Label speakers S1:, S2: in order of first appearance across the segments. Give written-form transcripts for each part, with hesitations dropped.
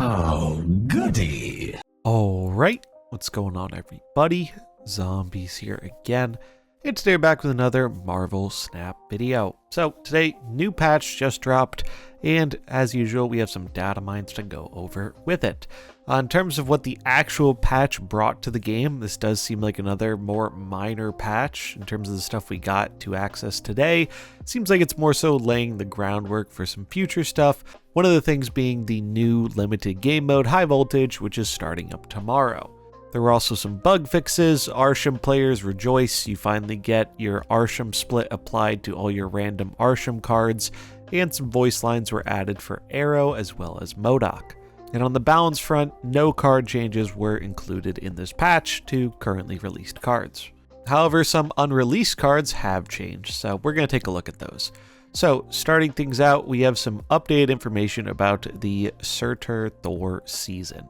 S1: Oh, goody.
S2: All right, what's going on, everybody? Zombies here again. And today we're back with another Marvel Snap video. So today, new patch just dropped, and as usual, we have some data mines to go over with it. In terms of what the actual patch brought to the game, this does seem like another more minor patch in terms of the stuff we got to access today. Seems like it's more so laying the groundwork for some future stuff. One of the things being the new limited game mode High Voltage, which is starting up tomorrow. There were also some bug fixes. Arsham players rejoice, you finally get your Arsham split applied to all your random Arsham cards, and some voice lines were added for Arrow as well as MODOK. And on the balance front, no card changes were included in this patch to currently released cards. However, some unreleased cards have changed, so we're going to take a look at those. So, starting things out, we have some updated information about the Surtur Thor season.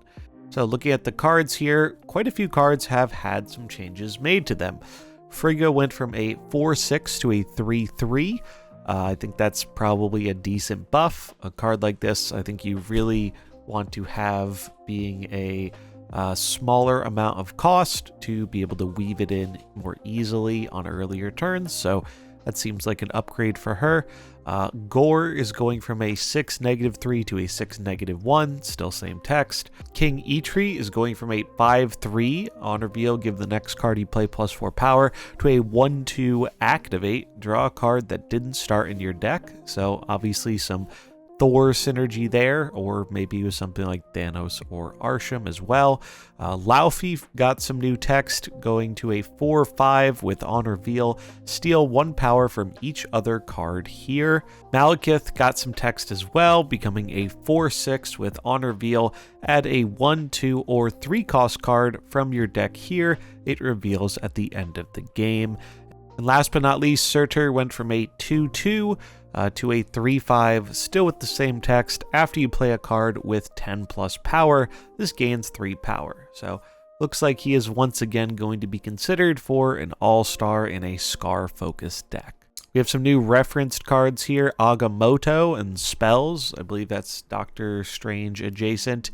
S2: So looking at the cards here, quite a few cards have had some changes made to them. Frigga went from a 4/6 to a 3/3. I think that's probably a decent buff. A card like this, I think you really want to have being a smaller amount of cost to be able to weave it in more easily on earlier turns. So that seems like an upgrade for her. Gore is going from a 6-3 to a 6-1, still same text. King Eitri is going from a 5/3 on reveal, give the next card you play +4 power, to a 1/2 activate, draw a card that didn't start in your deck. So obviously some Thor synergy there, or maybe it was something like Thanos or Arsham as well. Laufey got some new text, going to a 4/5 with on reveal, steal 1 power from each other card here. Malekith got some text as well, becoming a 4/6 with on reveal, add a 1/2 or 3 cost card from your deck here. It reveals at the end of the game. And last but not least, Surtur went from a 2/2 to a 3/5, still with the same text. After you play a card with 10+ power, this gains 3 power. So looks like he is once again going to be considered for an all-star in a Scar-focused deck. We have some new referenced cards here, Agamotto and Spells. I believe that's Doctor Strange adjacent.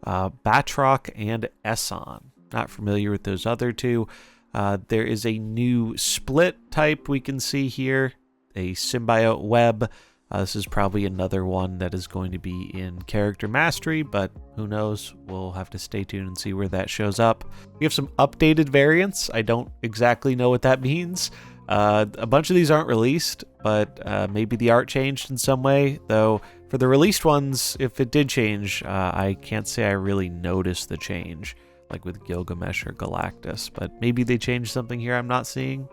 S2: Batroc and Esson. Not familiar with those other two. There is a new split type we can see here, a symbiote web. This is probably another one that is going to be in character mastery, but who knows? We'll have to stay tuned and see where that shows up. We have some updated variants. I don't exactly know what that means. A bunch of these aren't released, but maybe the art changed in some way, though for the released ones, if it did change, I can't say I really noticed the change, like with Gilgamesh or Galactus, but maybe they changed something here I'm not seeing.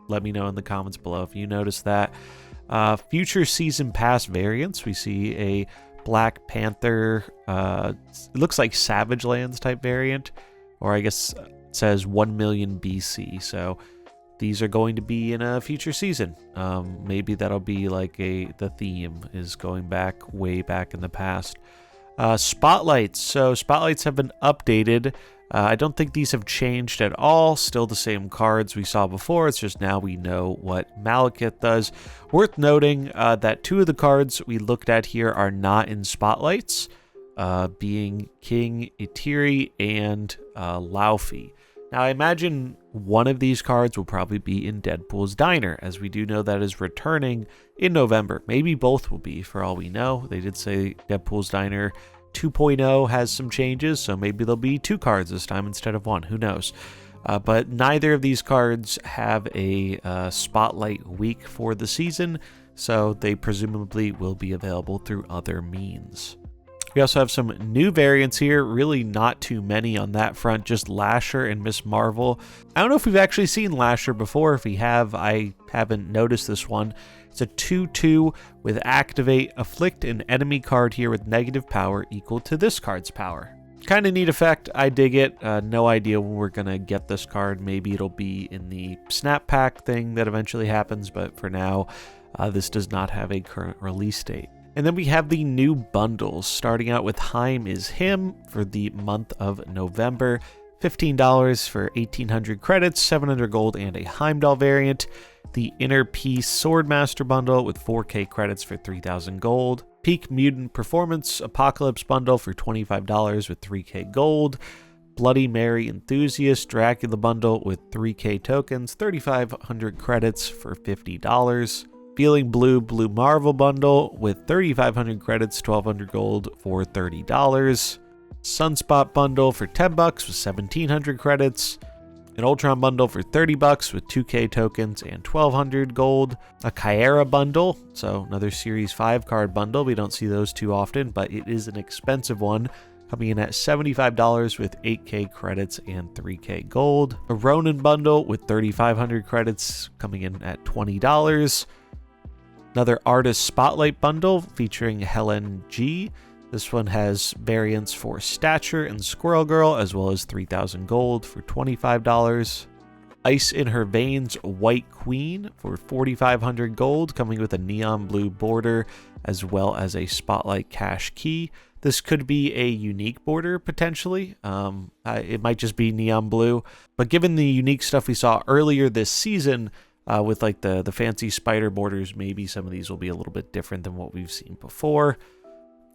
S2: Let me know in the comments below if you noticed that. Future season pass variants, we see a Black Panther, it looks like Savage Lands type variant, or I guess it says 1 million BC, so these are going to be in a future season. Maybe that'll be like the theme is going back, way back in the past. Spotlights, so spotlights have been updated. I don't think these have changed at all. Still the same cards we saw before. It's just now we know what Malekith does. Worth noting that 2 of the cards we looked at here are not in spotlights, being King Eitri and Laufey. Now I imagine one of these cards will probably be in Deadpool's Diner, as we do know that is returning in November. Maybe both will be, for all we know. They did say Deadpool's Diner 2.0 has some changes, so maybe there'll be 2 cards this time instead of 1. Who knows? But neither of these cards have a spotlight week for the season, so they presumably will be available through other means. We also have some new variants here, really not too many on that front, just Lasher and Miss Marvel. I don't know if we've actually seen Lasher before. If we have, I haven't noticed this one. It's a 2/2 with activate, afflict an enemy card here with negative power equal to this card's power. Kind of neat effect, I dig it. No idea when we're going to get this card. Maybe it'll be in the snap pack thing that eventually happens, but for now, this does not have a current release date. And then we have the new bundles, starting out with Heim is Him for the month of November. $15 for 1,800 credits, 700 gold, and a Heimdall variant. The Inner Peace Swordmaster bundle with 4K credits for 3,000 gold. Peak Mutant Performance Apocalypse bundle for $25 with 3K gold. Bloody Mary Enthusiast Dracula bundle with 3K tokens, 3,500 credits for $50. Feeling Blue Blue Marvel bundle with 3,500 credits, 1,200 gold for $30. Sunspot bundle for $10 with 1,700 credits. An Ultron bundle for $30 with 2K tokens and 1,200 gold. A Kyera bundle, so another Series 5 card bundle. We don't see those too often, but it is an expensive one, coming in at $75 with 8K credits and 3K gold. A Ronin bundle with 3,500 credits, coming in at $20. Another Artist Spotlight bundle featuring Helen G. This one has variants for Stature and Squirrel Girl, as well as 3,000 gold for $25. Ice in Her Veins White Queen for 4,500 gold, coming with a neon blue border, as well as a Spotlight Cash Key. This could be a unique border, potentially. It might just be neon blue. But given the unique stuff we saw earlier this season, with like the fancy spider borders, maybe some of these will be a little bit different than what we've seen before.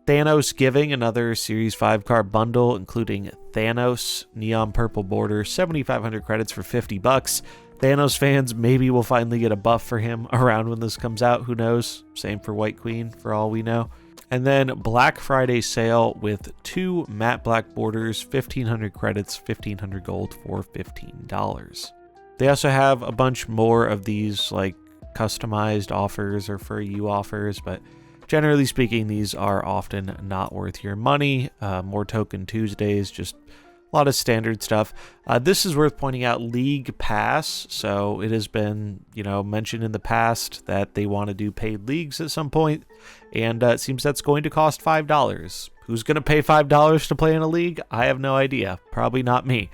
S2: Thanos Giving, another Series 5 card bundle, including Thanos, neon purple border, 7,500 credits for $50. Thanos fans maybe will finally get a buff for him around when this comes out. Who knows? Same for White Queen, for all we know. And then Black Friday sale with 2 matte black borders, 1,500 credits, 1,500 gold for $15. They also have a bunch more of these like customized offers or for you offers, but generally speaking, these are often not worth your money. More Token Tuesdays, just a lot of standard stuff. This is worth pointing out, League Pass. So it has been, mentioned in the past that they want to do paid leagues at some point, and it seems that's going to cost $5. Who's going to pay $5 to play in a league? I have no idea. Probably not me.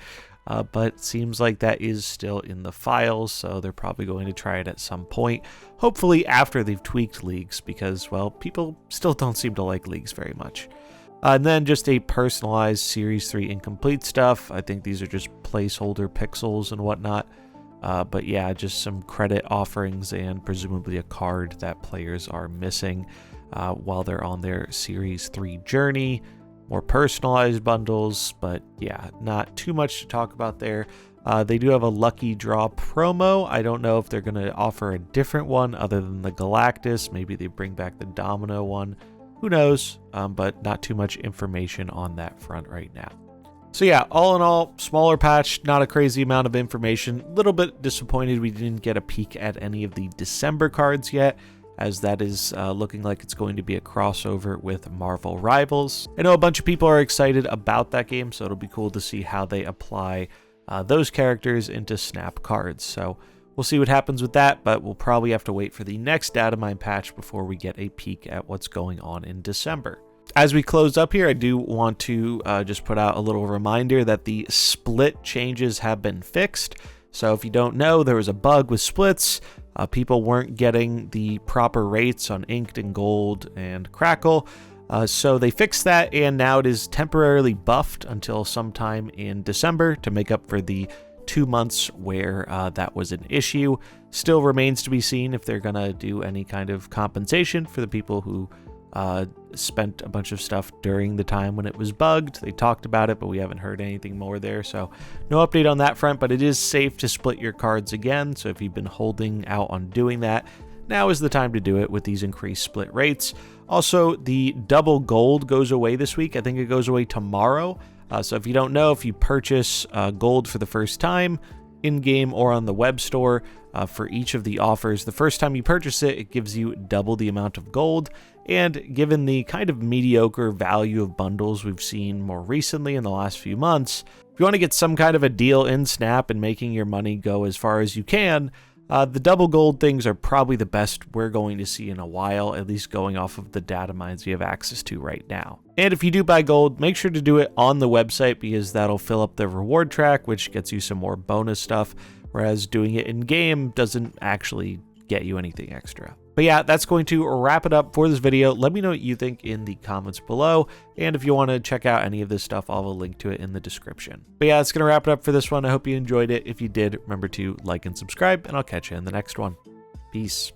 S2: But it seems like that is still in the files, so they're probably going to try it at some point. Hopefully after they've tweaked leagues, because, well, people still don't seem to like leagues very much. And then just a personalized Series 3 incomplete stuff. I think these are just placeholder pixels and whatnot. But yeah, just some credit offerings and presumably a card that players are missing while they're on their Series 3 journey. More personalized bundles, but yeah, not too much to talk about there. They do have a lucky draw promo. I don't know if they're going to offer a different one other than the Galactus. Maybe they bring back the Domino one. Who knows? But not too much information on that front right now. So yeah, all in all, smaller patch, not a crazy amount of information. A little bit disappointed we didn't get a peek at any of the December cards yet, as that is looking like it's going to be a crossover with Marvel Rivals. I know a bunch of people are excited about that game, so it'll be cool to see how they apply those characters into Snap cards. So we'll see what happens with that, but we'll probably have to wait for the next Datamine patch before we get a peek at what's going on in December. As we close up here, I do want to just put out a little reminder that the split changes have been fixed. So if you don't know, there was a bug with splits. People weren't getting the proper rates on Inked and Gold and Crackle. So they fixed that, and now it is temporarily buffed until sometime in December to make up for the 2 months where that was an issue. Still remains to be seen if they're going to do any kind of compensation for the people who spent a bunch of stuff during the time when it was bugged. They talked about it, but we haven't heard anything more there, so no update on that front. But it is safe to split your cards again, so if you've been holding out on doing that, now is the time to do it with these increased split rates. Also, the double gold goes away this week. I think it goes away tomorrow. So if you don't know, if you purchase gold for the first time in-game or on the web store for each of the offers, the first time you purchase it, it gives you double the amount of gold. And given the kind of mediocre value of bundles we've seen more recently in the last few months, if you want to get some kind of a deal in Snap and making your money go as far as you can, the double gold things are probably the best we're going to see in a while, at least going off of the data mines we have access to right now. And if you do buy gold, make sure to do it on the website, because that'll fill up the reward track, which gets you some more bonus stuff, whereas doing it in game doesn't actually get you anything extra. But yeah, that's going to wrap it up for this video. Let me know what you think in the comments below, and if you want to check out any of this stuff, I'll have a link to it in the description. But yeah, that's going to wrap it up for this one. I hope you enjoyed it. If you did, remember to like and subscribe, and I'll catch you in the next one. Peace.